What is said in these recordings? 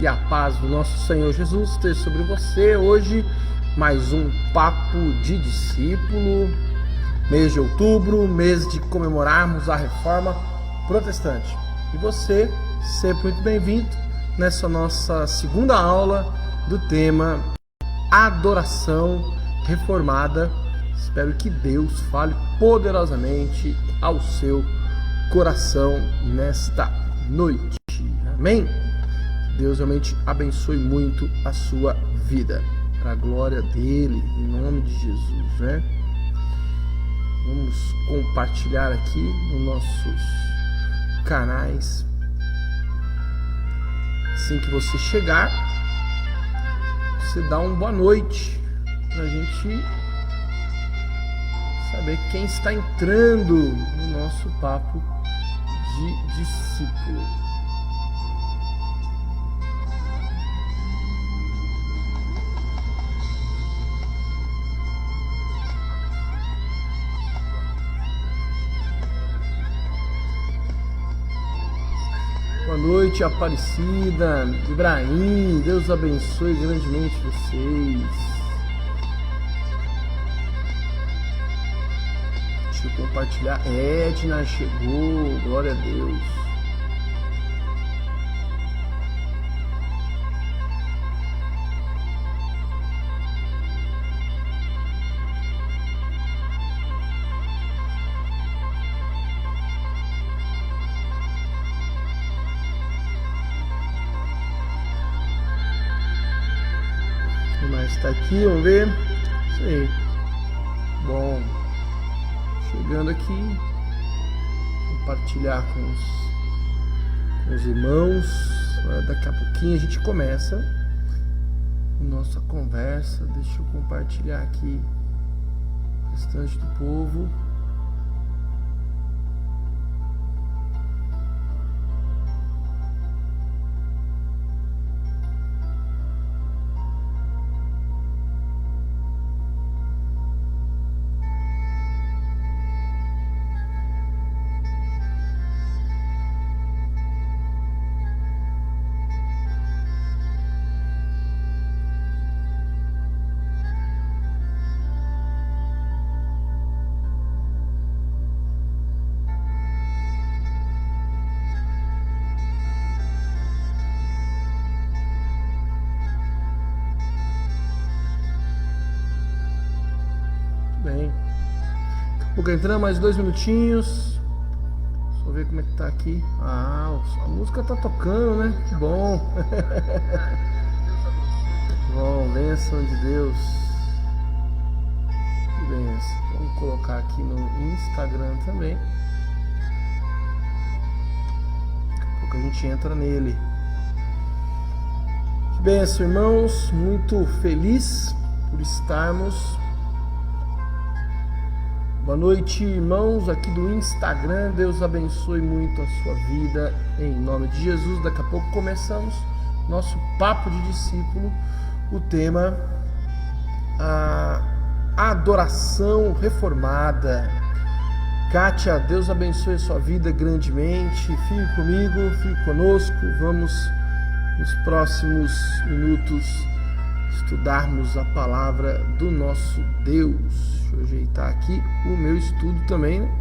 e a paz do nosso Senhor Jesus esteja sobre você. Hoje, mais um Papo de Discípulo, mês de outubro, mês de comemorarmos a Reforma Protestante. E você, sempre muito bem-vindo nessa nossa segunda aula do tema Adoração Reformada. Espero que Deus fale poderosamente ao seu coração nesta noite. Amém? Deus realmente abençoe muito a sua vida, para a glória dele, em nome de Jesus, né? Vamos compartilhar aqui nos nossos canais. Assim que você chegar, você dá uma boa noite para a gente saber quem está entrando no nosso papo de discípulo. Boa noite, Aparecida, Ibrahim, Deus abençoe grandemente vocês. Deixa eu compartilhar. Edna chegou, glória a Deus. Quem mais está aqui? Vamos ver. Isso aí. Bom. Chegando aqui, compartilhar com os irmãos. Daqui a pouquinho a gente começa a nossa conversa. Deixa eu compartilhar aqui o restante do povo. Bem, daqui a pouco entrando, mais 2 minutinhos. Só ver como é que tá aqui. Ah, a música tá tocando, né? Que bom. Bom, bênção de Deus. Que bênção. Vamos colocar aqui no Instagram também. Daqui a pouco a gente entra nele. Que bênção, irmãos. Muito feliz por estarmos. Boa noite, irmãos, aqui do Instagram. Deus abençoe muito a sua vida, em nome de Jesus. Daqui a pouco começamos nosso Papo de Discípulo. O tema, a adoração reformada. Kátia, Deus abençoe a sua vida grandemente. Fique comigo, fique conosco. Vamos, nos próximos minutos, estudarmos a palavra do nosso Deus. Deixa eu ajeitar aqui o meu estudo também, né?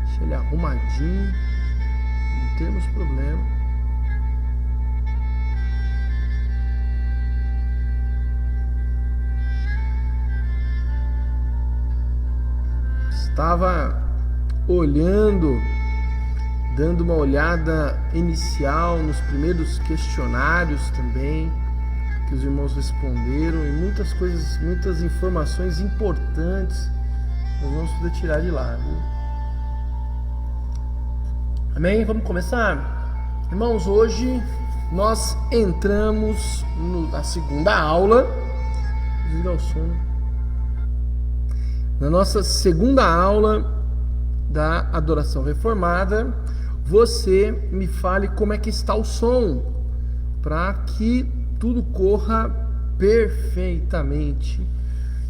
Deixa ele arrumadinho, não temos problema. Estava olhando, dando uma olhada inicial nos primeiros questionários também, que os irmãos responderam, e muitas coisas, muitas informações importantes nós vamos poder tirar de lá, viu? Amém? Vamos começar? Irmãos, hoje nós entramos na segunda aula. Desligar o som. Na nossa segunda aula da adoração reformada. Você me fale como é que está o som, para que tudo corra perfeitamente,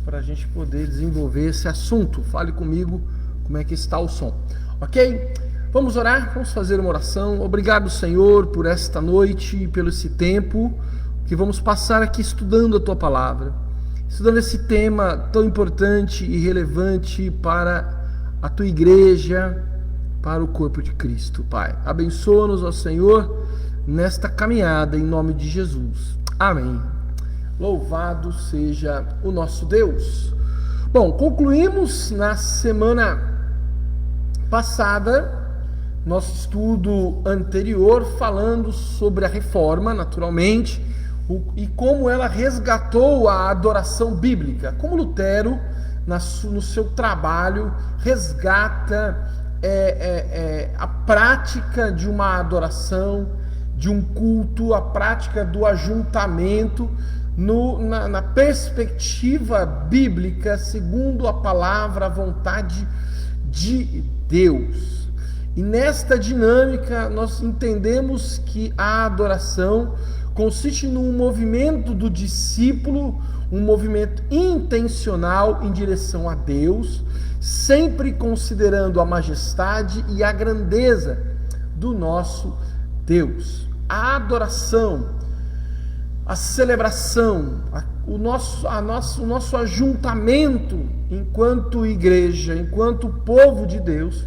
para a gente poder desenvolver esse assunto. Fale comigo como é que está o som, ok? Vamos orar, vamos fazer uma oração. Obrigado, Senhor, por esta noite e pelo esse tempo que vamos passar aqui estudando a Tua Palavra, estudando esse tema tão importante e relevante para a Tua Igreja, para o corpo de Cristo, Pai. Abençoa-nos, ó Senhor, nesta caminhada, em nome de Jesus. Amém. Louvado seja o nosso Deus. Bom, concluímos na semana passada nosso estudo anterior falando sobre a reforma, naturalmente, e como ela resgatou a adoração bíblica, como Lutero, no seu trabalho, resgata a prática de uma adoração, de um culto, a prática do ajuntamento, na perspectiva bíblica, segundo a palavra, a vontade de Deus. E nesta dinâmica nós entendemos que a adoração consiste num movimento do discípulo, um movimento intencional em direção a Deus, sempre considerando a majestade e a grandeza do nosso Deus. A adoração, a celebração, o nosso ajuntamento enquanto igreja, enquanto povo de Deus,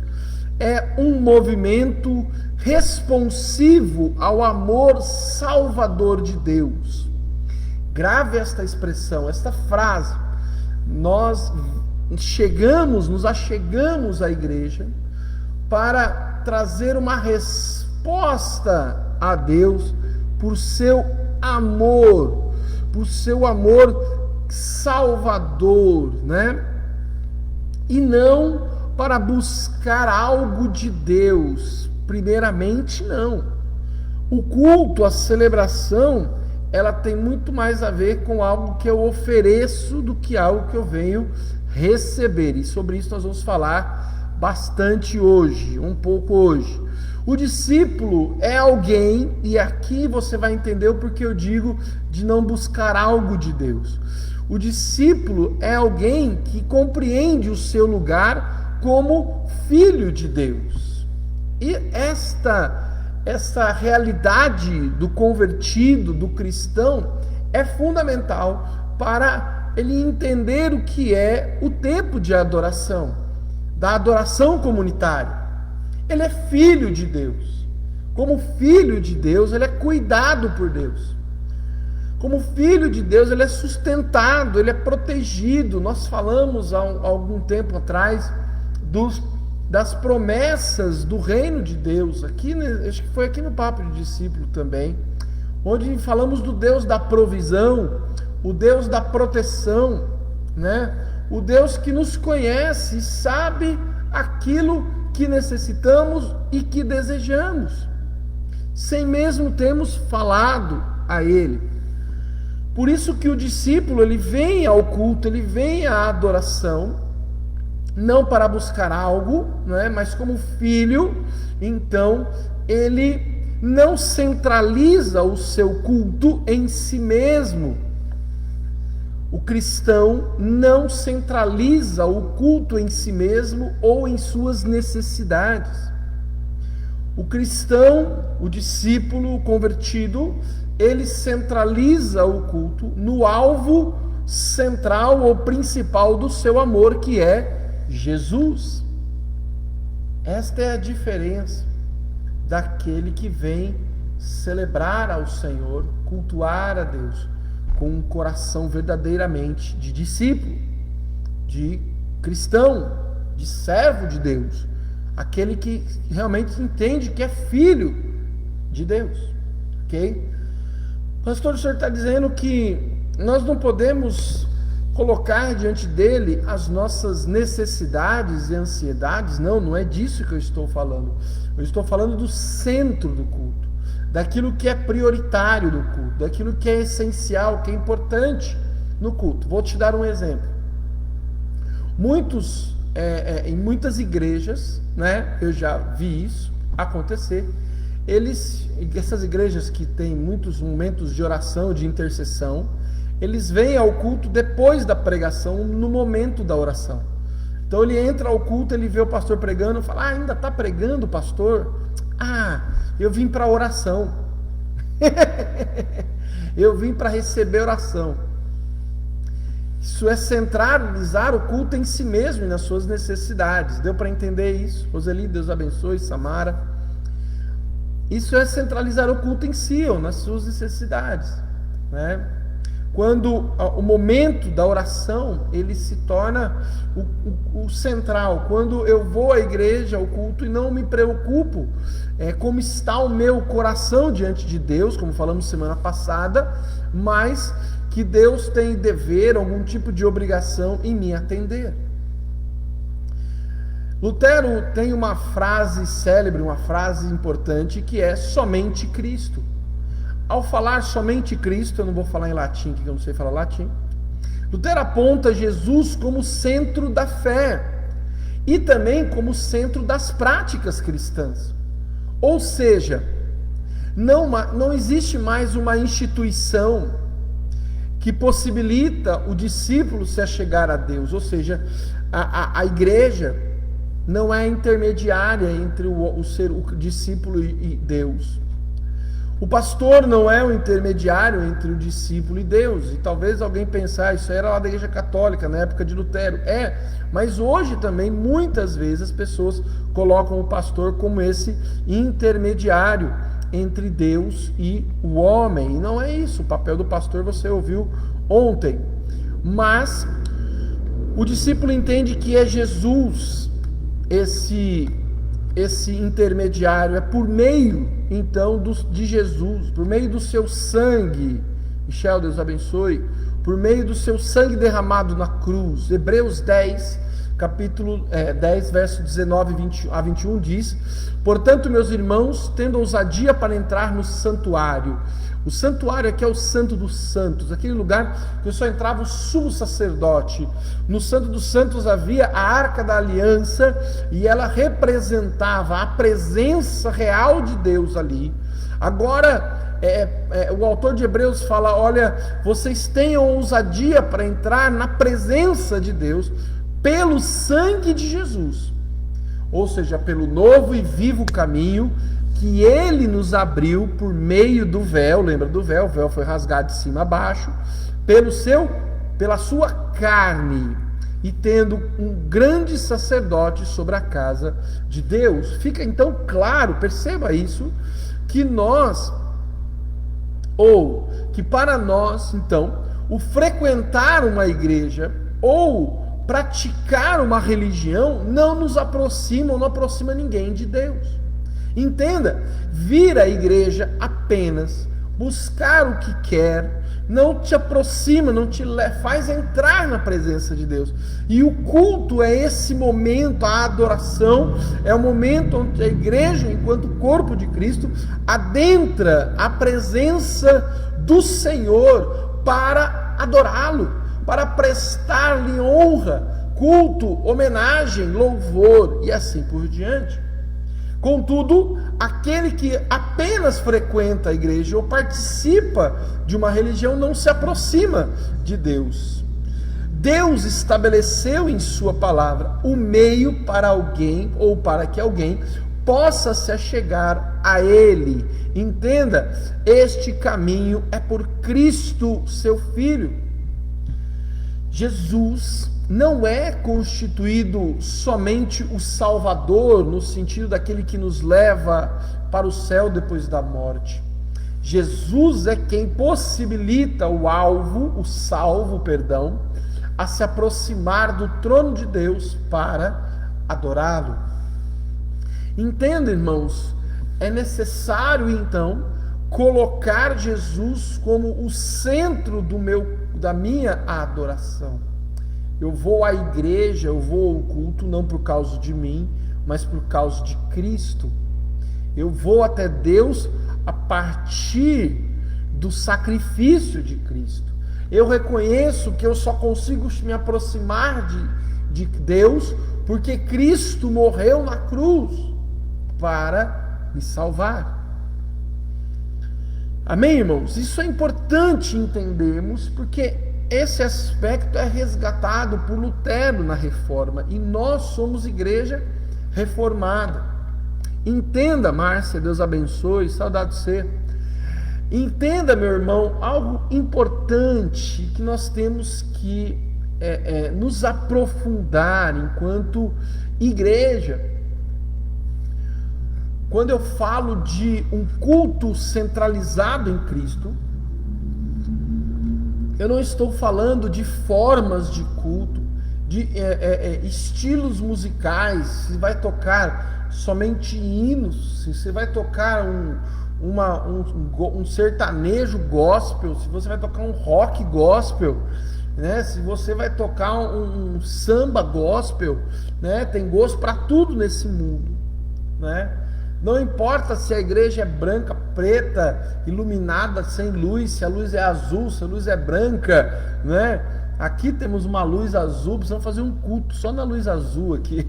é um movimento responsivo ao amor salvador de Deus. Grave esta expressão, esta frase. Nós nos achegamos à igreja para trazer uma resposta a Deus por seu amor salvador, né? E não para buscar algo de Deus, primeiramente não. O culto, a celebração, ela tem muito mais a ver com algo que eu ofereço do que algo que eu venho receber. E sobre isso nós vamos falar bastante hoje, um pouco hoje. O discípulo é alguém, e aqui você vai entender o porquê eu digo de não buscar algo de Deus. O discípulo é alguém que compreende o seu lugar como filho de Deus. E esta realidade do convertido, do cristão, é fundamental para ele entender o que é o tempo de adoração, da adoração comunitária. Ele é filho de Deus. Como filho de Deus, ele é cuidado por Deus. Como filho de Deus, ele é sustentado, ele é protegido. Nós falamos há algum tempo atrás das promessas do reino de Deus, aqui, acho que foi aqui no Papo de Discípulo também, onde falamos do Deus da provisão, o Deus da proteção, né? O Deus que nos conhece e sabe aquilo que necessitamos e que desejamos, sem mesmo termos falado a Ele. Por isso que o discípulo, ele vem ao culto, ele vem à adoração, não para buscar algo, né, mas como filho. Então ele não centraliza o seu culto em si mesmo. O cristão não centraliza o culto em si mesmo ou em suas necessidades. O cristão, o discípulo, o convertido, ele centraliza o culto no alvo central ou principal do seu amor, que é Jesus. Esta é a diferença daquele que vem celebrar ao Senhor, cultuar a Deus com um coração verdadeiramente de discípulo, de cristão, de servo de Deus, aquele que realmente entende que é filho de Deus, ok? Pastor, o senhor está dizendo que nós não podemos colocar diante dele as nossas necessidades e ansiedades? Não é disso que eu estou falando. Eu estou falando do centro do culto, daquilo que é prioritário no culto, daquilo que é essencial, que é importante no culto. Vou te dar um exemplo. Em muitas igrejas, né, eu já vi isso acontecer. Essas igrejas que têm muitos momentos de oração, de intercessão, eles vêm ao culto depois da pregação, no momento da oração. Então ele entra ao culto, ele vê o pastor pregando, fala: ah, ainda está pregando, pastor? Ah, eu vim para oração. Eu vim para receber oração. Isso é centralizar o culto em si mesmo e nas suas necessidades. Deu para entender isso? Roseli, Deus abençoe. Samara. Isso é centralizar o culto em si ou nas suas necessidades, né? Quando o momento da oração, ele se torna o central. Quando eu vou à igreja, ao culto, e não me preocupo como está o meu coração diante de Deus, como falamos semana passada, mas que Deus tem dever, algum tipo de obrigação em me atender. Lutero tem uma frase célebre, uma frase importante, que é somente Cristo. Ao falar somente Cristo, eu não vou falar em latim, que eu não sei falar latim, Lutero aponta Jesus como centro da fé e também como centro das práticas cristãs. Ou seja, não existe mais uma instituição que possibilita o discípulo se achegar a Deus. Ou seja, a igreja não é intermediária entre o discípulo e Deus. O pastor não é o intermediário entre o discípulo e Deus. E talvez alguém pensar, isso era lá da igreja católica, na época de Lutero. Mas hoje também, muitas vezes, as pessoas colocam o pastor como esse intermediário entre Deus e o homem. E não é isso. O papel do pastor você ouviu ontem. Mas o discípulo entende que é Jesus esse intermediário, é por meio então de Jesus, por meio do seu sangue, Michel, Deus abençoe, por meio do seu sangue derramado na cruz. Hebreus 10, capítulo 10, verso 19 a 21 diz: portanto, meus irmãos, tendo ousadia para entrar no santuário. O santuário aqui é o Santo dos Santos, aquele lugar que só entrava o sumo sacerdote. No Santo dos Santos havia a Arca da Aliança e ela representava a presença real de Deus ali. Agora, o autor de Hebreus fala: olha, vocês tenham ousadia para entrar na presença de Deus pelo sangue de Jesus. Ou seja, pelo novo e vivo caminho que ele nos abriu por meio do véu. Lembra do véu? O véu foi rasgado de cima a baixo, pela sua carne, e tendo um grande sacerdote sobre a casa de Deus. Fica então claro, perceba isso, que para nós, então, o frequentar uma igreja ou praticar uma religião não nos aproxima ou não aproxima ninguém de Deus. Entenda, vir à igreja apenas, buscar o que quer, não te aproxima, não te faz entrar na presença de Deus. E o culto é esse momento, a adoração, é o momento onde a igreja, enquanto corpo de Cristo, adentra a presença do Senhor para adorá-lo, para prestar-lhe honra, culto, homenagem, louvor e assim por diante. Contudo, aquele que apenas frequenta a igreja ou participa de uma religião não se aproxima de Deus. Deus estabeleceu em sua palavra o meio para alguém ou para que alguém possa se achegar a Ele. Entenda, este caminho é por Cristo, seu Filho. Jesus não é constituído somente o Salvador, no sentido daquele que nos leva para o céu depois da morte. Jesus é quem possibilita o salvo, a se aproximar do trono de Deus para adorá-lo. Entenda, irmãos, é necessário então colocar Jesus como o centro da minha adoração. Eu vou à igreja, eu vou ao culto não por causa de mim, mas por causa de Cristo. Eu vou até Deus a partir do sacrifício de Cristo. Eu reconheço que eu só consigo me aproximar de Deus porque Cristo morreu na cruz para me salvar. Amém, irmãos? Isso é importante entendermos, porque esse aspecto é resgatado por Lutero na Reforma, e nós somos igreja reformada. Entenda, Márcia, Deus abençoe, saudade de você. Entenda, meu irmão, algo importante que nós temos que nos aprofundar enquanto igreja. Quando eu falo de um culto centralizado em Cristo, eu não estou falando de formas de culto, de estilos musicais, se vai tocar somente hinos, se você vai tocar um sertanejo gospel, se você vai tocar um rock gospel, né? Se você vai tocar um samba gospel, né? Tem gosto para tudo nesse mundo, né? Não importa se a igreja é branca, preta, iluminada, sem luz, se a luz é azul, se a luz é branca, né? Aqui temos uma luz azul, precisamos fazer um culto só na luz azul aqui.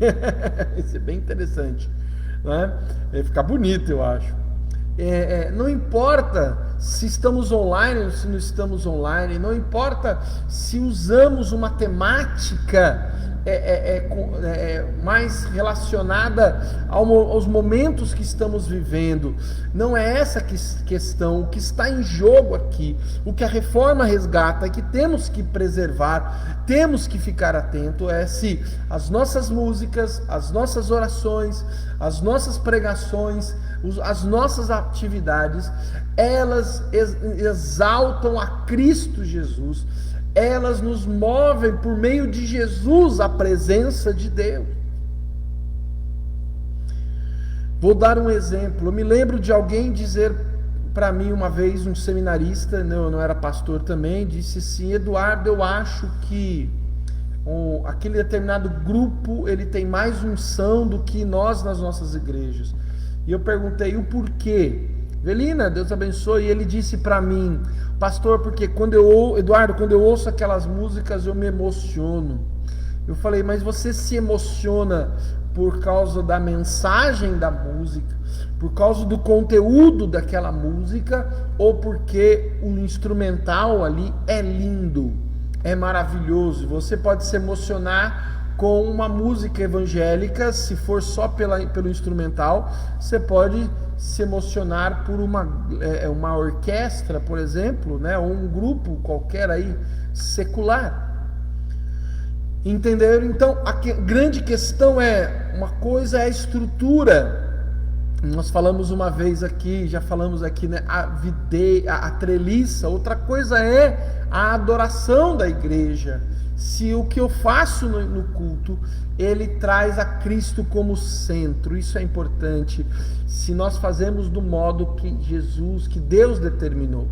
Isso é bem interessante, né? Vai ficar bonito, eu acho. Não importa se estamos online ou se não estamos online, não importa se usamos uma temática mais relacionada aos momentos que estamos vivendo. Não é essa questão. O que está em jogo aqui, o que a reforma resgata é que temos que preservar, temos que ficar atento se as nossas músicas, as nossas orações, as nossas pregações, as nossas atividades, elas exaltam a Cristo Jesus, elas nos movem por meio de Jesus à presença de Deus. Vou dar um exemplo. Eu me lembro de alguém dizer para mim uma vez, um seminarista, eu não era pastor também, disse assim: Eduardo, eu acho que aquele determinado grupo ele tem mais unção do que nós nas nossas igrejas. E eu perguntei o porquê. Velina, Deus abençoe. E ele disse para mim: pastor, porque Eduardo, quando eu ouço aquelas músicas eu me emociono. Eu falei: mas você se emociona por causa da mensagem da música, por causa do conteúdo daquela música, ou porque o instrumental ali é lindo, é maravilhoso? Você pode se emocionar com uma música evangélica, se for só pelo instrumental. Você pode se emocionar por uma orquestra, por exemplo, né? Ou um grupo qualquer aí secular. Entenderam? Então, a grande questão uma coisa é a estrutura. Nós falamos uma vez aqui, já falamos aqui, né? A treliça. Outra coisa é a adoração da igreja. Se o que eu faço no culto, ele traz a Cristo como centro, isso é importante. Se nós fazemos do modo que Deus determinou.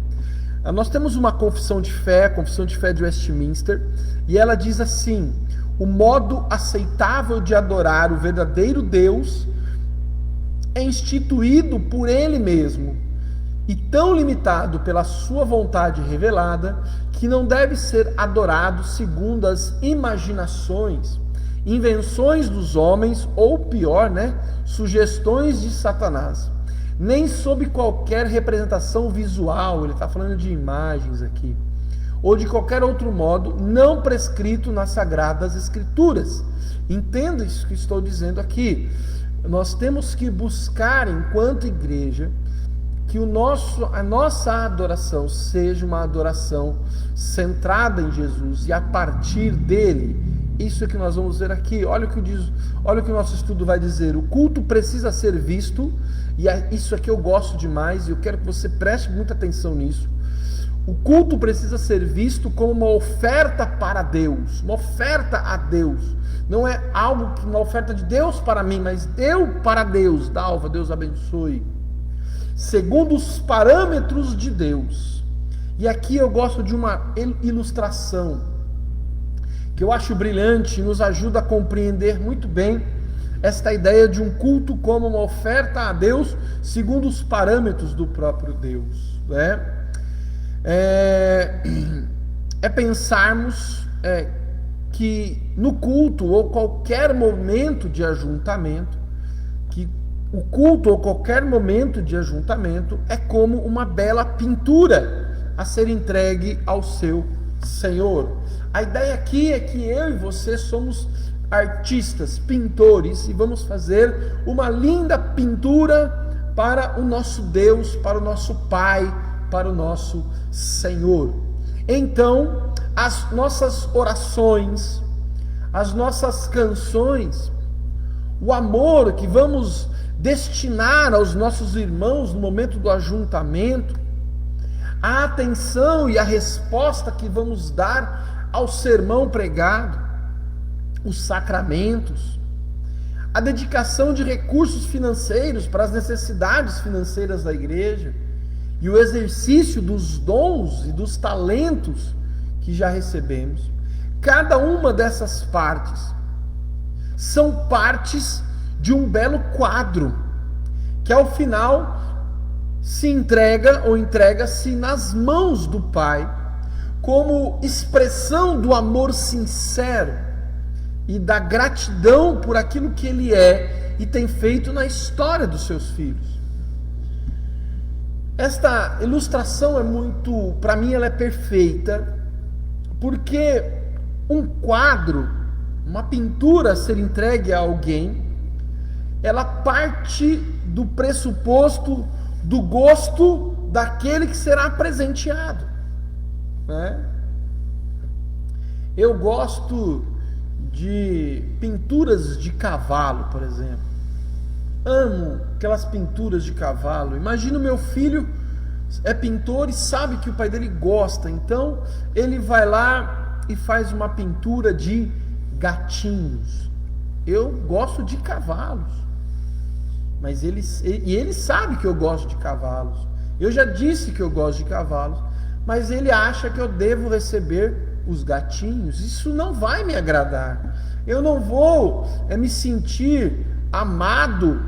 Nós temos uma confissão de fé, a confissão de fé de Westminster, e ela diz assim: o modo aceitável de adorar o verdadeiro Deus é instituído por Ele mesmo, e tão limitado pela sua vontade revelada, que não deve ser adorado segundo as imaginações, invenções dos homens, ou pior, sugestões de Satanás, nem sob qualquer representação visual, ele está falando de imagens aqui, ou de qualquer outro modo não prescrito nas Sagradas Escrituras. Entenda isso que estou dizendo aqui. Nós temos que buscar, enquanto igreja, que a nossa adoração seja uma adoração centrada em Jesus, e a partir dele, isso é que nós vamos ver aqui. Olha o que o nosso estudo vai dizer: o culto precisa ser visto, e isso aqui eu gosto demais, e eu quero que você preste muita atenção nisso. O culto precisa ser visto como uma oferta para Deus, uma oferta a Deus. Não é uma oferta de Deus para mim, mas eu para Deus. Dalva, Deus abençoe. Segundo os parâmetros de Deus. E aqui eu gosto de uma ilustração que eu acho brilhante e nos ajuda a compreender muito bem esta ideia de um culto como uma oferta a Deus segundo os parâmetros do próprio Deus, né? Pensarmos que no culto ou qualquer momento de ajuntamento, que o culto ou qualquer momento de ajuntamento é como uma bela pintura a ser entregue ao seu Senhor. A ideia aqui é que eu e você somos artistas, pintores, e vamos fazer uma linda pintura para o nosso Deus, para o nosso Pai, para o nosso Senhor. Então, as nossas orações, as nossas canções, o amor que vamos destinar aos nossos irmãos no momento do ajuntamento, a atenção e a resposta que vamos dar ao sermão pregado, os sacramentos, a dedicação de recursos financeiros para as necessidades financeiras da igreja e o exercício dos dons e dos talentos que já recebemos. Cada uma dessas partes são partes de um belo quadro que ao final se entrega ou entrega-se nas mãos do Pai como expressão do amor sincero e da gratidão por aquilo que Ele é e tem feito na história dos seus filhos. Esta ilustração é muito, para mim ela é perfeita, porque um quadro, uma pintura a ser entregue a alguém, ela parte do pressuposto do gosto daquele que será presenteado, né? Eu gosto de pinturas de cavalo, por exemplo. Amo aquelas pinturas de cavalo. Imagina o meu filho é pintor e sabe que o pai dele gosta, então ele vai lá e faz uma pintura de gatinhos. Eu gosto de cavalos, mas ele sabe que eu gosto de cavalos. Eu já disse que eu gosto de cavalos, mas ele acha que eu devo receber os gatinhos. Isso não vai me agradar. Eu não vou me sentir amado,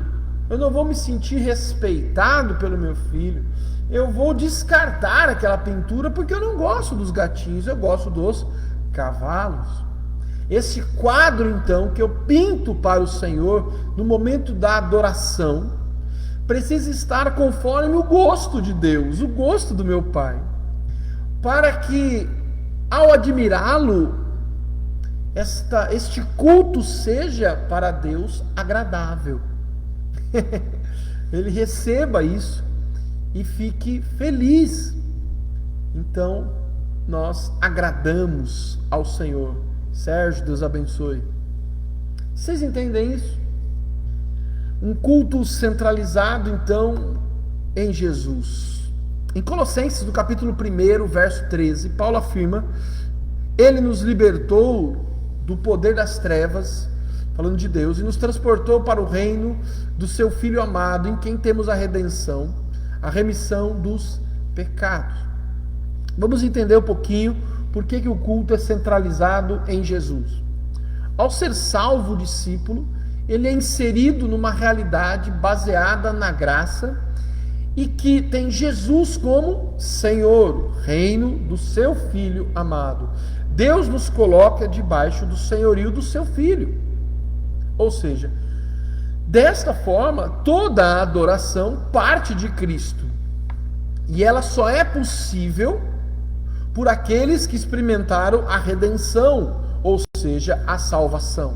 eu não vou me sentir respeitado pelo meu filho. Eu vou descartar aquela pintura porque eu não gosto dos gatinhos, eu gosto dos cavalos. Esse quadro, então, que eu pinto para o Senhor no momento da adoração, precisa estar conforme o gosto de Deus, o gosto do meu Pai, para que, ao admirá-lo, este culto seja para Deus agradável. Ele receba isso e fique feliz. Então, nós agradamos ao Senhor. Sérgio, Deus abençoe. Vocês entendem isso? Um culto centralizado, então, em Jesus. Em Colossenses, no capítulo 1, verso 13, Paulo afirma: Ele nos libertou do poder das trevas, falando de Deus, e nos transportou para o reino do seu Filho amado, em quem temos a redenção, a remissão dos pecados. Vamos entender um pouquinho por que o culto é centralizado em Jesus. Ao ser salvo o discípulo, ele é inserido numa realidade baseada na graça e que tem Jesus como Senhor, reino do seu Filho amado. Deus nos coloca debaixo do senhorio do seu Filho. Ou seja, desta forma, toda a adoração parte de Cristo. E ela só é possível por aqueles que experimentaram a redenção, ou seja, a salvação.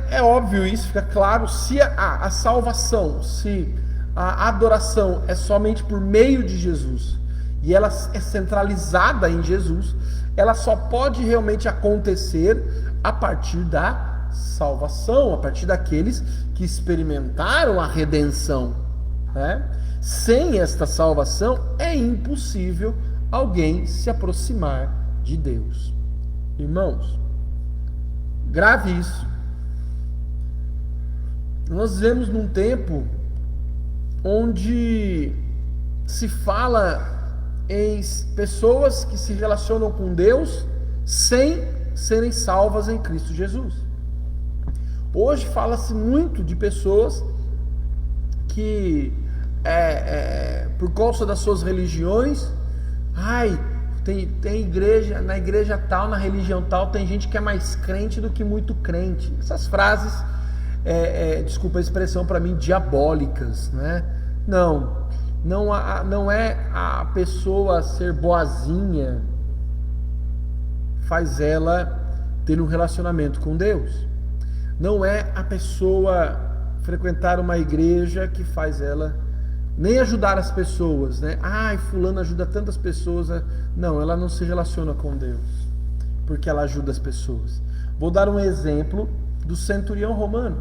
É óbvio isso, fica claro, se a salvação, se a adoração é somente por meio de Jesus, e ela é centralizada em Jesus, ela só pode realmente acontecer a partir da salvação, a partir daqueles que experimentaram a redenção, né? Sem esta salvação é impossível alguém se aproximar de Deus. Irmãos, grave isso. Nós vivemos num tempo onde se fala em pessoas que se relacionam com Deus sem serem salvas em Cristo Jesus. Hoje fala-se muito de pessoas que por causa das suas religiões, tem igreja, na igreja tal, na religião tal, tem gente que é mais crente do que muito crente. Essas frases, desculpa a expressão, para mim, diabólicas, né? Não, Não é a pessoa ser boazinha faz ela ter um relacionamento com Deus. Não é a pessoa frequentar uma igreja que faz ela nem ajudar as pessoas, né? Ai, fulano ajuda tantas pessoas. Não, ela não se relaciona com Deus porque ela ajuda as pessoas. Vou dar um exemplo do centurião romano.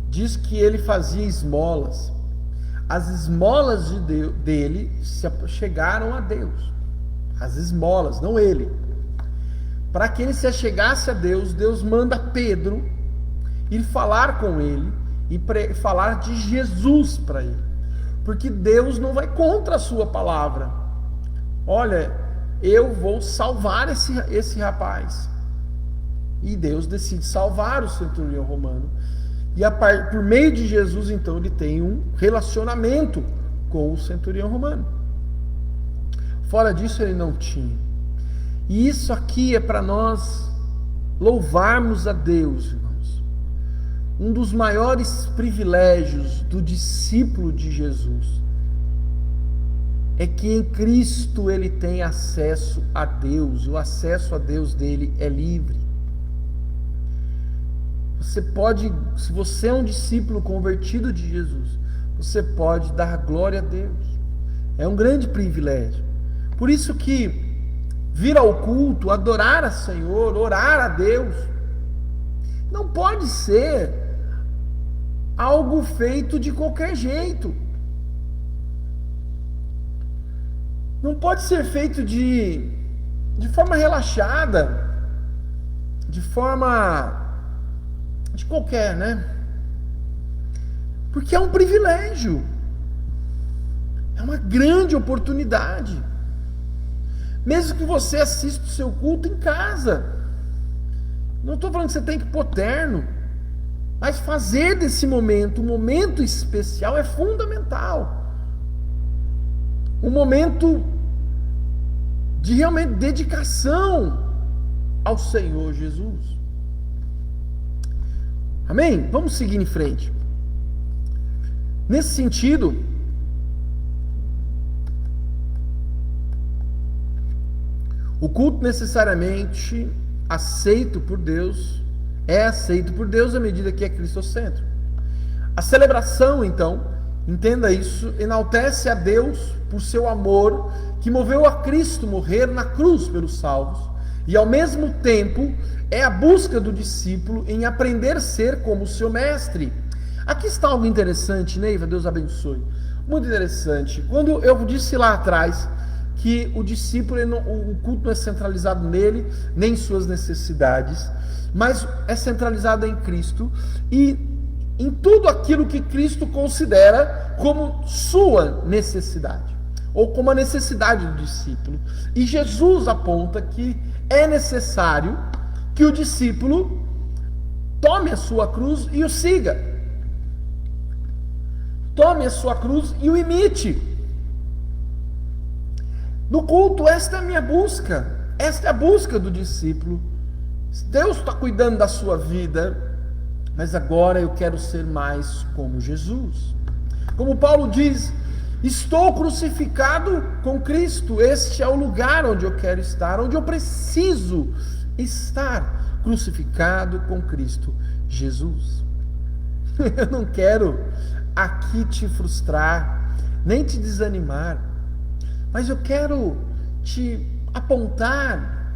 Diz que ele fazia esmolas. As esmolas dele chegaram a Deus. As esmolas, não ele. Para que ele se achegasse a Deus, Deus manda Pedro ir falar com ele e falar de Jesus para ele. Porque Deus não vai contra a sua palavra. Olha, eu vou salvar esse rapaz. E Deus decide salvar o centurião romano. E por meio de Jesus, então, ele tem um relacionamento com o centurião romano. Fora disso, ele não tinha. E isso aqui é para nós louvarmos a Deus, irmãos. Um dos maiores privilégios do discípulo de Jesus é que em Cristo ele tem acesso a Deus. O acesso a Deus dele é livre. Você pode, se você é um discípulo convertido de Jesus, você pode dar glória a Deus. É um grande privilégio. Por isso que vir ao culto, adorar a Senhor, orar a Deus, não pode ser algo feito de qualquer jeito. Não pode ser feito de forma relaxada, de forma de qualquer, né? Porque é um privilégio. É uma grande oportunidade. Mesmo que você assista o seu culto em casa. Não estou falando que você tem que pôr terno, mas fazer desse momento um momento especial é fundamental. Um momento de realmente dedicação ao Senhor Jesus. Amém? Vamos seguir em frente. Nesse sentido, o culto necessariamente aceito por Deus, é aceito por Deus à medida que é cristocêntrico. A celebração, então, entenda isso, enaltece a Deus por seu amor, que moveu a Cristo morrer na cruz pelos salvos, e ao mesmo tempo é a busca do discípulo em aprender a ser como o seu mestre. Aqui está algo interessante, Neiva, Deus abençoe. Muito interessante. Quando eu disse lá atrás que o discípulo, o culto não é centralizado nele, nem em suas necessidades, mas é centralizado em Cristo e em tudo aquilo que Cristo considera como sua necessidade, ou como a necessidade do discípulo. E Jesus aponta que é necessário que o discípulo tome a sua cruz e o siga. Tome a sua cruz e o imite. No culto, esta é a minha busca. Esta é a busca do discípulo. Deus está cuidando da sua vida, mas agora eu quero ser mais como Jesus. Como Paulo diz, estou crucificado com Cristo. Este é o lugar onde eu quero estar, onde eu preciso estar, crucificado com Cristo Jesus. Eu não quero aqui te frustrar, nem te desanimar, mas eu quero te apontar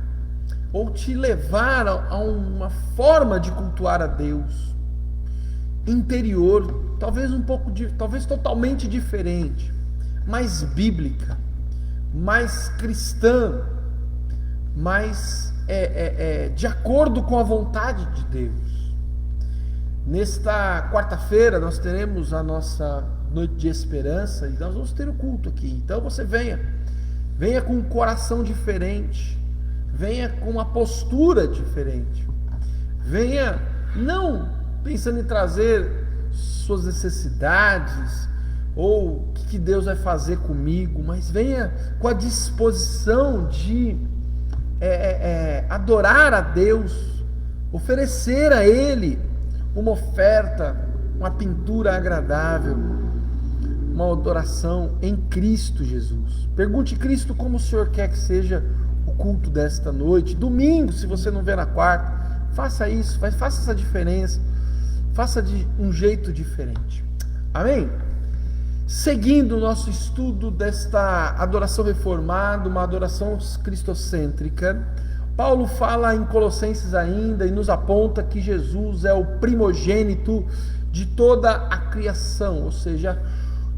ou te levar a uma forma de cultuar a Deus interior, talvez totalmente diferente, mais bíblica, mais cristã, mais de acordo com a vontade de Deus. Nesta quarta-feira nós teremos a nossa noite de esperança e nós vamos ter o culto aqui. Então você venha com um coração diferente, venha com uma postura diferente, venha não pensando em trazer suas necessidades ou o que Deus vai fazer comigo, mas venha com a disposição de adorar a Deus, oferecer a Ele uma oferta, uma pintura agradável, uma adoração em Cristo Jesus. Pergunte a Cristo como o Senhor quer que seja o culto desta noite. Domingo, se você não vê na quarta, faça isso, faça essa diferença, faça de um jeito diferente. Amém? Seguindo o nosso estudo desta adoração reformada, uma adoração cristocêntrica, Paulo fala em Colossenses ainda e nos aponta que Jesus é o primogênito de toda a criação, ou seja,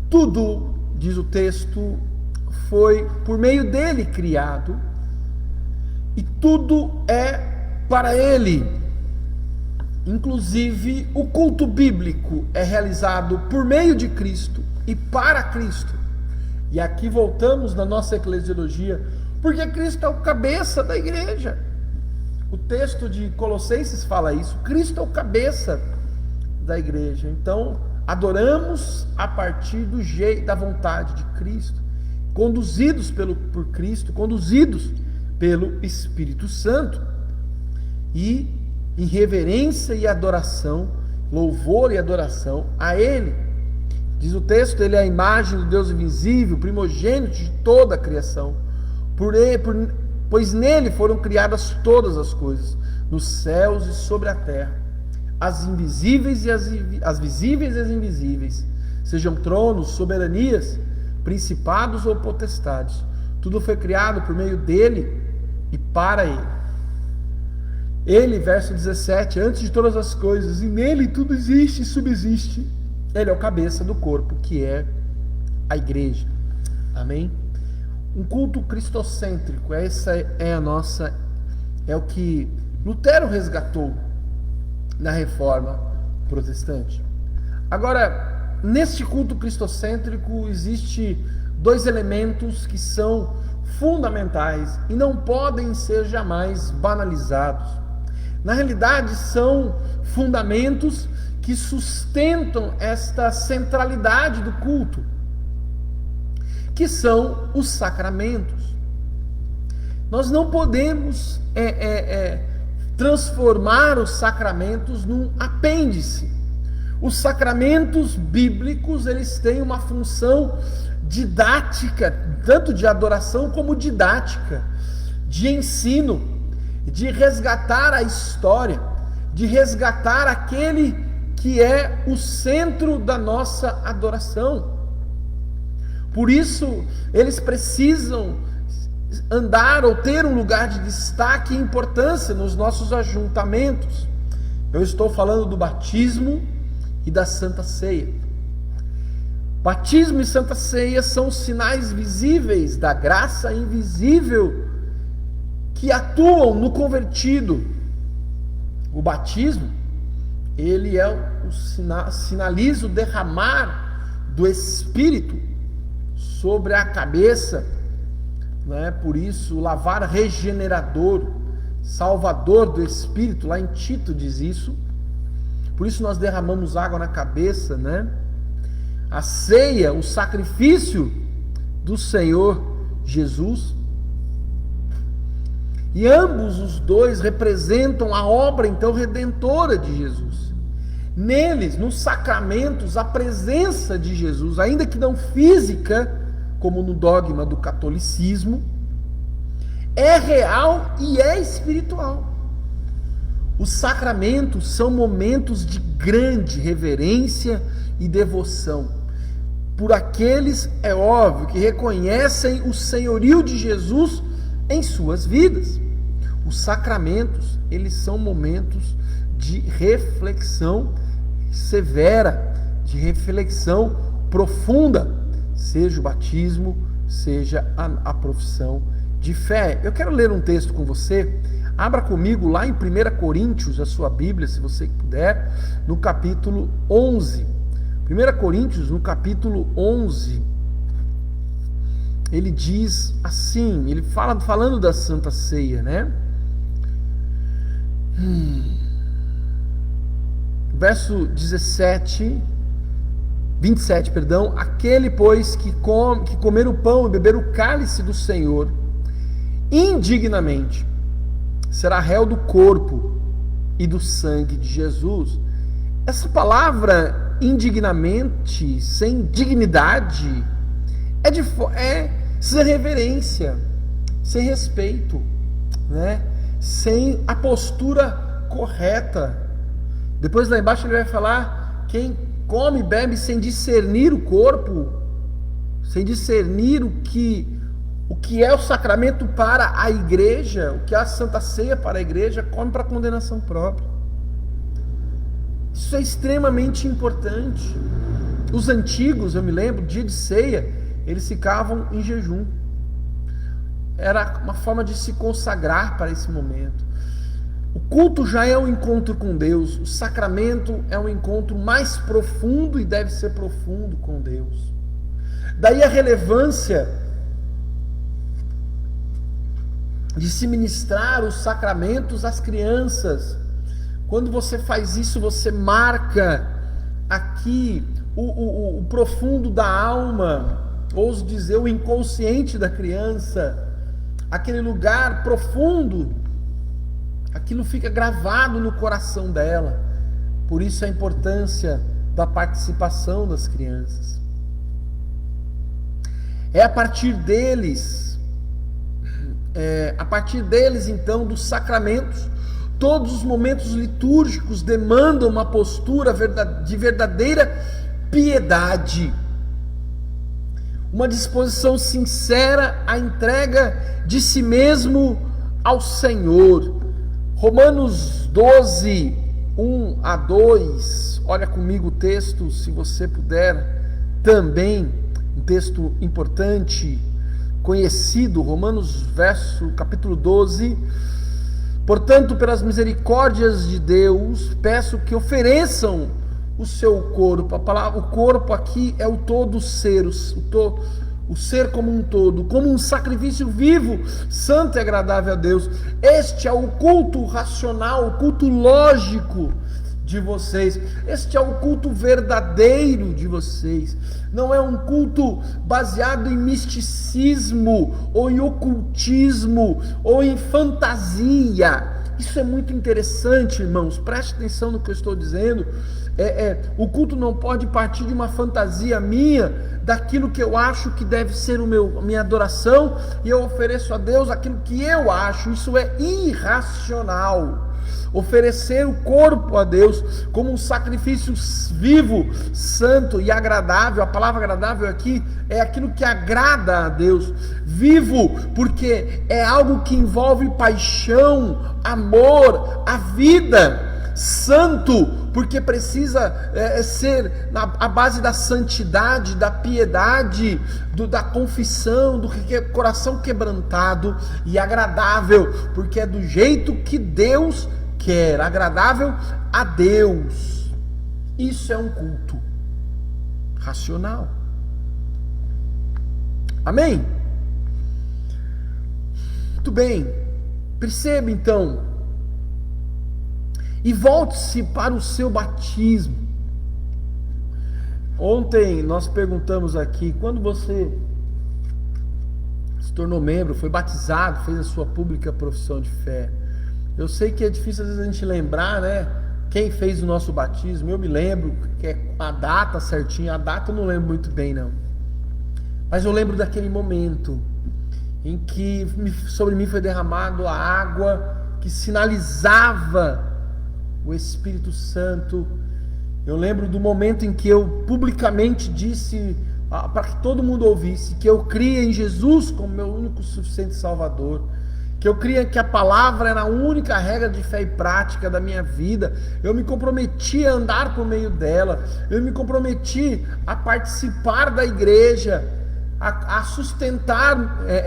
tudo, diz o texto, foi por meio dele criado e tudo é para ele. Inclusive, o culto bíblico é realizado por meio de Cristo e para Cristo. E aqui voltamos na nossa eclesiologia, porque Cristo é o cabeça da igreja. O texto de Colossenses fala isso, Cristo é o cabeça da igreja. Então, adoramos a partir do jeito, da vontade de Cristo, conduzidos por Cristo, conduzidos pelo Espírito Santo, e em reverência e adoração, louvor e adoração a Ele. Diz o texto, Ele é a imagem do Deus invisível, primogênito de toda a criação, pois nele foram criadas todas as coisas, nos céus e sobre a terra, as invisíveis e as visíveis e as invisíveis, sejam tronos, soberanias, principados ou potestades, tudo foi criado por meio dele e para ele. Ele, verso 17, antes de todas as coisas, e nele tudo existe e subsiste, ele é o cabeça do corpo, que é a igreja. Amém? Um culto cristocêntrico, essa é o que Lutero resgatou na Reforma Protestante. Agora, neste culto cristocêntrico existe dois elementos que são fundamentais e não podem ser jamais banalizados. Na realidade, são fundamentos que sustentam esta centralidade do culto, que são os sacramentos. Nós não podemos transformar os sacramentos num apêndice. Os sacramentos bíblicos, eles têm uma função didática, tanto de adoração como didática, de ensino, de resgatar a história, de resgatar aquele que é o centro da nossa adoração. Por isso, eles precisam andar ou ter um lugar de destaque e importância nos nossos ajuntamentos. Eu estou falando do batismo e da Santa Ceia. Batismo e Santa Ceia são sinais visíveis da graça invisível que atuam no convertido. O batismo, ele sinaliza o derramar do Espírito sobre a cabeça, né? Por isso, o lavar regenerador, salvador do Espírito, lá em Tito diz isso. Por isso nós derramamos água na cabeça, né? A ceia, o sacrifício do Senhor Jesus. E ambos os dois representam a obra, então, redentora de Jesus. Neles, nos sacramentos, a presença de Jesus, ainda que não física, como no dogma do catolicismo, é real e é espiritual. Os sacramentos são momentos de grande reverência e devoção por aqueles, é óbvio, que reconhecem o senhorio de Jesus em suas vidas. Os sacramentos, eles são momentos de reflexão severa, de reflexão profunda, seja o batismo, seja a profissão de fé. Eu quero ler um texto com você. Abra comigo lá em 1 Coríntios, a sua Bíblia, se você puder, no capítulo 11. 1 Coríntios, no capítulo 11, ele diz assim, ele falando da Santa Ceia, né? Verso 27, aquele, pois, que comer o pão e beber o cálice do Senhor indignamente, será réu do corpo e do sangue de Jesus. Essa palavra indignamente, sem dignidade, sem reverência, sem respeito, né? Sem a postura correta. Depois lá embaixo ele vai falar: quem come e bebe sem discernir o corpo, sem discernir o que é o sacramento para a igreja, o que é a Santa Ceia para a igreja, come para condenação própria. Isso é extremamente importante. Os antigos, eu me lembro, dia de ceia, eles ficavam em jejum. Era uma forma de se consagrar para esse momento. O culto já é um encontro com Deus. O sacramento é um encontro mais profundo e deve ser profundo com Deus. Daí a relevância de se ministrar os sacramentos às crianças. Quando você faz isso, você marca aqui o profundo da alma, ouso dizer, o inconsciente da criança, aquele lugar profundo, aquilo fica gravado no coração dela. Por isso a importância da participação das crianças. É a partir deles então, dos sacramentos, todos os momentos litúrgicos demandam uma postura de verdadeira piedade, uma disposição sincera à entrega de si mesmo ao Senhor. Romanos 12, 1 a 2, olha comigo o texto, se você puder, também um texto importante, conhecido, Romanos capítulo 12. Portanto, pelas misericórdias de Deus, peço que ofereçam o seu corpo. A palavra, o corpo aqui é o todo ser, o ser como um todo, como um sacrifício vivo, santo e agradável a Deus. Este é o culto racional, o culto lógico de vocês. Este é o culto verdadeiro de vocês. Não é um culto baseado em misticismo, ou em ocultismo, ou em fantasia. Isso é muito interessante, irmãos. Preste atenção no que eu estou dizendo. O culto não pode partir de uma fantasia minha, daquilo que eu acho que deve ser minha adoração, e eu ofereço a Deus aquilo que eu acho. Isso é irracional. Oferecer o corpo a Deus como um sacrifício vivo, santo e agradável. A palavra agradável aqui é aquilo que agrada a Deus. Vivo, porque é algo que envolve paixão, amor, a vida. Santo, porque precisa ser a base da santidade, da piedade, da confissão, do coração quebrantado. E agradável, porque é do jeito que Deus quer, agradável a Deus. Isso é um culto racional. Amém? Muito bem. Perceba então, e volte-se para o seu batismo. Ontem nós perguntamos aqui, quando você se tornou membro, foi batizado, fez a sua pública profissão de fé. Eu sei que é difícil às vezes a gente lembrar, né? Quem fez o nosso batismo. Eu me lembro que é a data certinha. A data eu não lembro muito bem, não. Mas eu lembro daquele momento em que sobre mim foi derramado a água que sinalizava o Espírito Santo. Eu lembro do momento em que eu publicamente disse, para que todo mundo ouvisse, que eu cria em Jesus como meu único suficiente Salvador, que eu cria que a palavra era a única regra de fé e prática da minha vida. Eu me comprometi a andar por meio dela, eu me comprometi a participar da igreja, a sustentar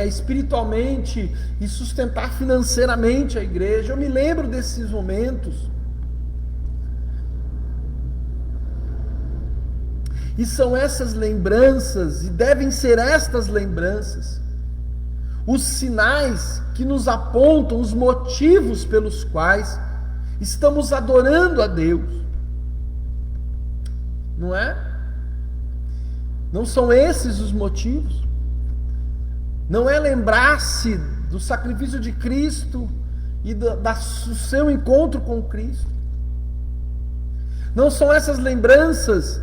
espiritualmente e sustentar financeiramente a igreja. Eu me lembro desses momentos. E são essas lembranças, e devem ser estas lembranças, os sinais que nos apontam os motivos pelos quais estamos adorando a Deus. Não é? Não são esses os motivos? Não é lembrar-se do sacrifício de Cristo e do seu encontro com Cristo? Não são essas lembranças,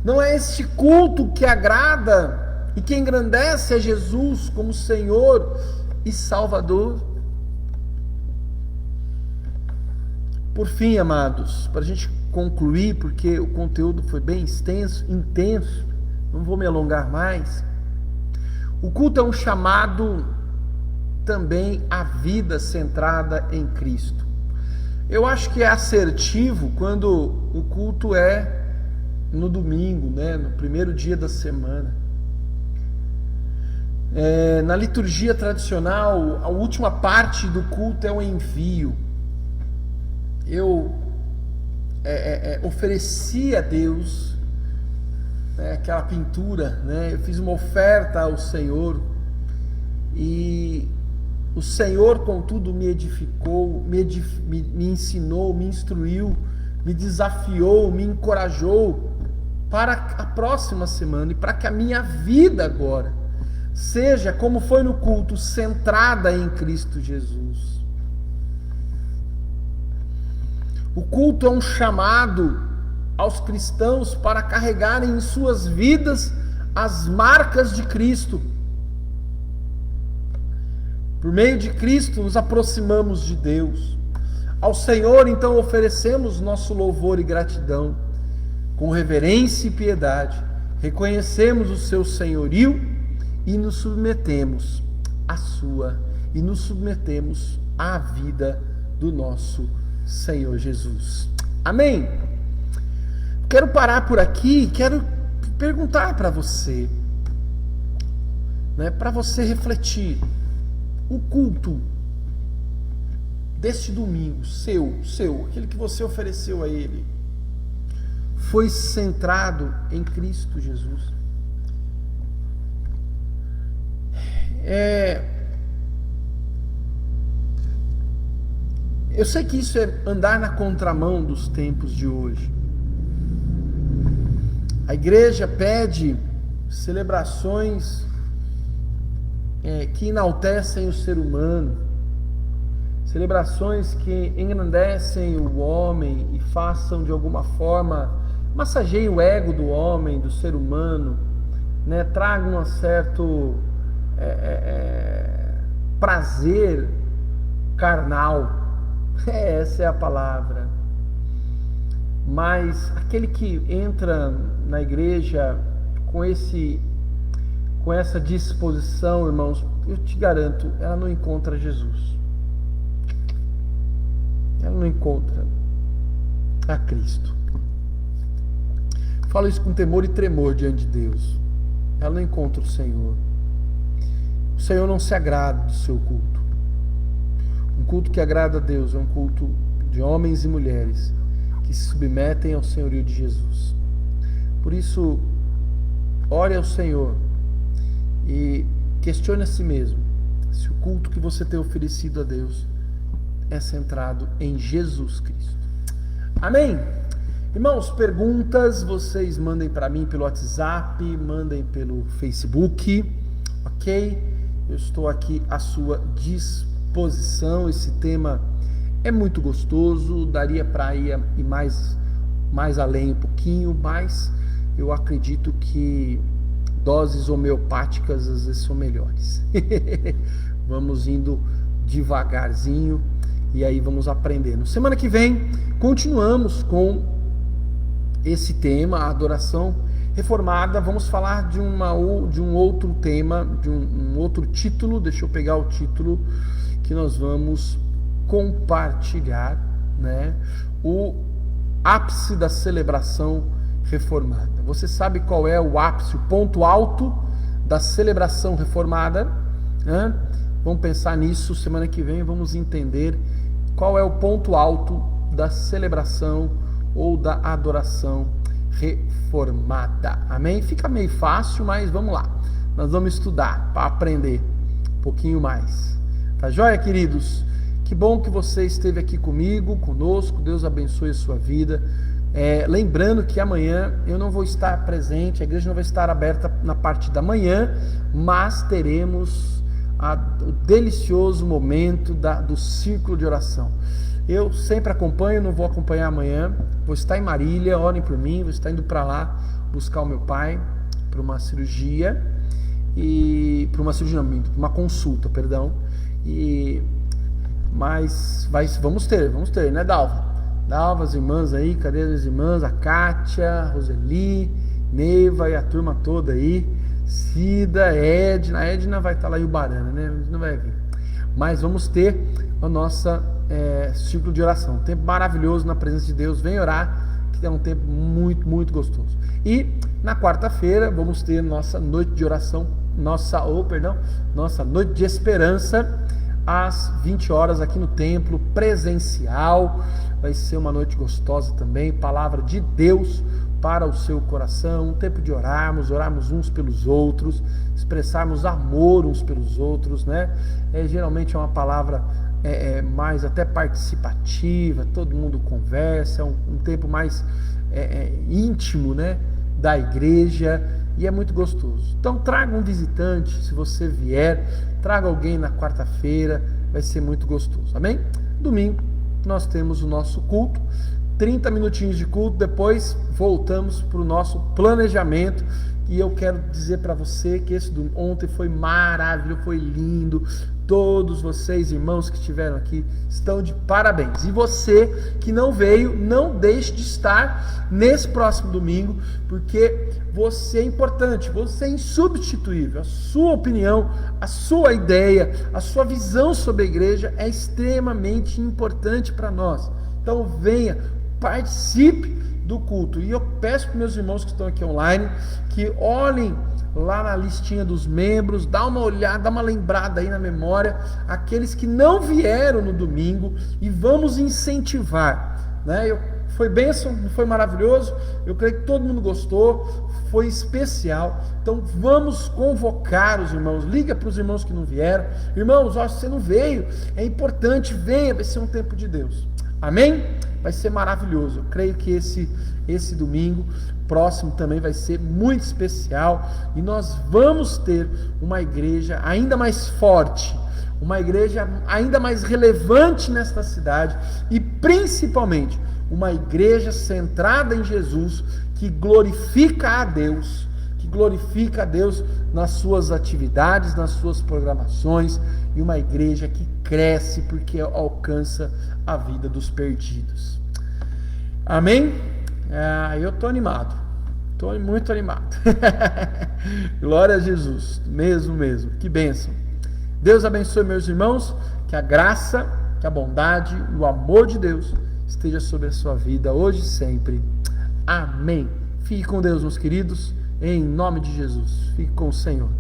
não é este culto que agrada e que engrandece a Jesus como Senhor e Salvador. Por fim, amados, para a gente concluir, porque o conteúdo foi bem extenso, intenso, não vou me alongar mais. O culto é um chamado também à vida centrada em Cristo. Eu acho que é assertivo quando o culto é no domingo, né, no primeiro dia da semana. Na liturgia tradicional, a última parte do culto é o envio. Eu ofereci a Deus, né, aquela pintura, né, eu fiz uma oferta ao Senhor e o Senhor, contudo, me edificou, me ensinou, me instruiu, me desafiou, me encorajou para a próxima semana e para que a minha vida agora seja, como foi no culto, centrada em Cristo Jesus. O culto é um chamado aos cristãos para carregarem em suas vidas as marcas de Cristo. Por meio de Cristo nos aproximamos de Deus. Ao Senhor, então, oferecemos nosso louvor e gratidão. Com reverência e piedade, reconhecemos o seu senhorio e nos submetemos à vida do nosso Senhor Jesus. Amém? Quero parar por aqui, quero perguntar para você, né, para você refletir. O culto deste domingo, seu, aquele que você ofereceu a Ele, foi centrado em Cristo Jesus? Eu sei que isso é andar na contramão dos tempos de hoje. A igreja pede celebrações que enaltecem o ser humano, celebrações que engrandecem o homem e façam de alguma forma, massageiem o ego do homem, do ser humano, né? Tragam um certo prazer carnal, essa é a palavra. Mas aquele que entra na igreja com essa disposição, irmãos, eu te garanto, ela não encontra Jesus. Ela não encontra a Cristo. Falo isso com temor e tremor diante de Deus. Ela não encontra o Senhor. O Senhor não se agrada do seu culto. Um culto que agrada a Deus é um culto de homens e mulheres que se submetem ao senhorio de Jesus. Por isso, ore ao Senhor e questione a si mesmo se o culto que você tem oferecido a Deus é centrado em Jesus Cristo. Amém? Irmãos, perguntas vocês mandem para mim pelo WhatsApp, mandem pelo Facebook, ok? Eu estou aqui à sua disposição. Esse tema é muito gostoso, daria para ir mais além um pouquinho, mas eu acredito que doses homeopáticas às vezes são melhores. Vamos indo devagarzinho e aí vamos aprendendo. Semana que vem continuamos com esse tema, a adoração reformada. Vamos falar de um outro tema, de um outro título. Deixa eu pegar o título que nós vamos compartilhar, né? O ápice da celebração reformada. Você sabe qual é o ápice, o ponto alto da celebração reformada, né? Vamos pensar nisso semana que vem, vamos entender qual é o ponto alto da celebração ou da adoração reformada. Amém? Fica meio fácil, mas vamos lá. Nós vamos estudar para aprender um pouquinho mais. Tá joia, queridos? Que bom que você esteve aqui comigo, conosco. Deus abençoe a sua vida. Lembrando que amanhã eu não vou estar presente, a igreja não vai estar aberta na parte da manhã, mas teremos o delicioso momento do círculo de oração. Eu sempre acompanho, não vou acompanhar amanhã. Vou estar em Marília, orem por mim. Vou estar indo para lá buscar o meu pai para uma cirurgia. Para uma consulta, perdão. Mas vamos ter, né, Dalva? Dalva, as irmãs aí, cadê as irmãs? A Kátia, a Roseli, Neiva e a turma toda aí. Cida, Edna. A Edna vai estar lá em Ubarana, né? Não vai vir. Mas vamos ter a nossa ciclo de oração. Um tempo maravilhoso na presença de Deus. Vem orar, que é um tempo muito, muito gostoso. E na quarta-feira vamos ter nossa noite de oração, nossa noite de esperança, às 20 horas aqui no templo, presencial. Vai ser uma noite gostosa também, palavra de Deus para o seu coração, um tempo de orarmos uns pelos outros, expressarmos amor uns pelos outros, né? Geralmente é uma palavra mais até participativa, todo mundo conversa, é um tempo mais íntimo, né, da igreja, e é muito gostoso. Então traga um visitante, se você vier, traga alguém na quarta-feira, vai ser muito gostoso, amém? Domingo nós temos o nosso culto, 30 minutinhos de culto, depois voltamos para o nosso planejamento. E eu quero dizer para você que esse do ontem foi maravilhoso, foi lindo. Todos vocês, irmãos que estiveram aqui, estão de parabéns. E você que não veio, não deixe de estar nesse próximo domingo, porque você é importante, você é insubstituível. A sua opinião, a sua ideia, a sua visão sobre a igreja é extremamente importante para nós. Então venha, participe do culto. E eu peço para meus irmãos que estão aqui online que olhem lá na listinha dos membros, dá uma olhada, dá uma lembrada aí na memória, aqueles que não vieram no domingo, e vamos incentivar, né? Foi bênção, foi maravilhoso, eu creio que todo mundo gostou, foi especial. Então vamos convocar os irmãos, liga para os irmãos que não vieram, irmãos, ó, se você não veio, é importante, venha, vai ser um tempo de Deus, amém? Vai ser maravilhoso. Eu creio que esse domingo próximo também vai ser muito especial, e nós vamos ter uma igreja ainda mais forte, uma igreja ainda mais relevante nesta cidade, e principalmente uma igreja centrada em Jesus, que glorifica a Deus, nas suas atividades, nas suas programações, e uma igreja que cresce porque alcança a vida dos perdidos. Amém? Eu estou animado, estou muito animado. Glória a Jesus, mesmo, que bênção. Deus abençoe meus irmãos, que a graça, que a bondade e o amor de Deus esteja sobre a sua vida hoje e sempre. Amém. Fique com Deus, meus queridos, em nome de Jesus. Fique com o Senhor.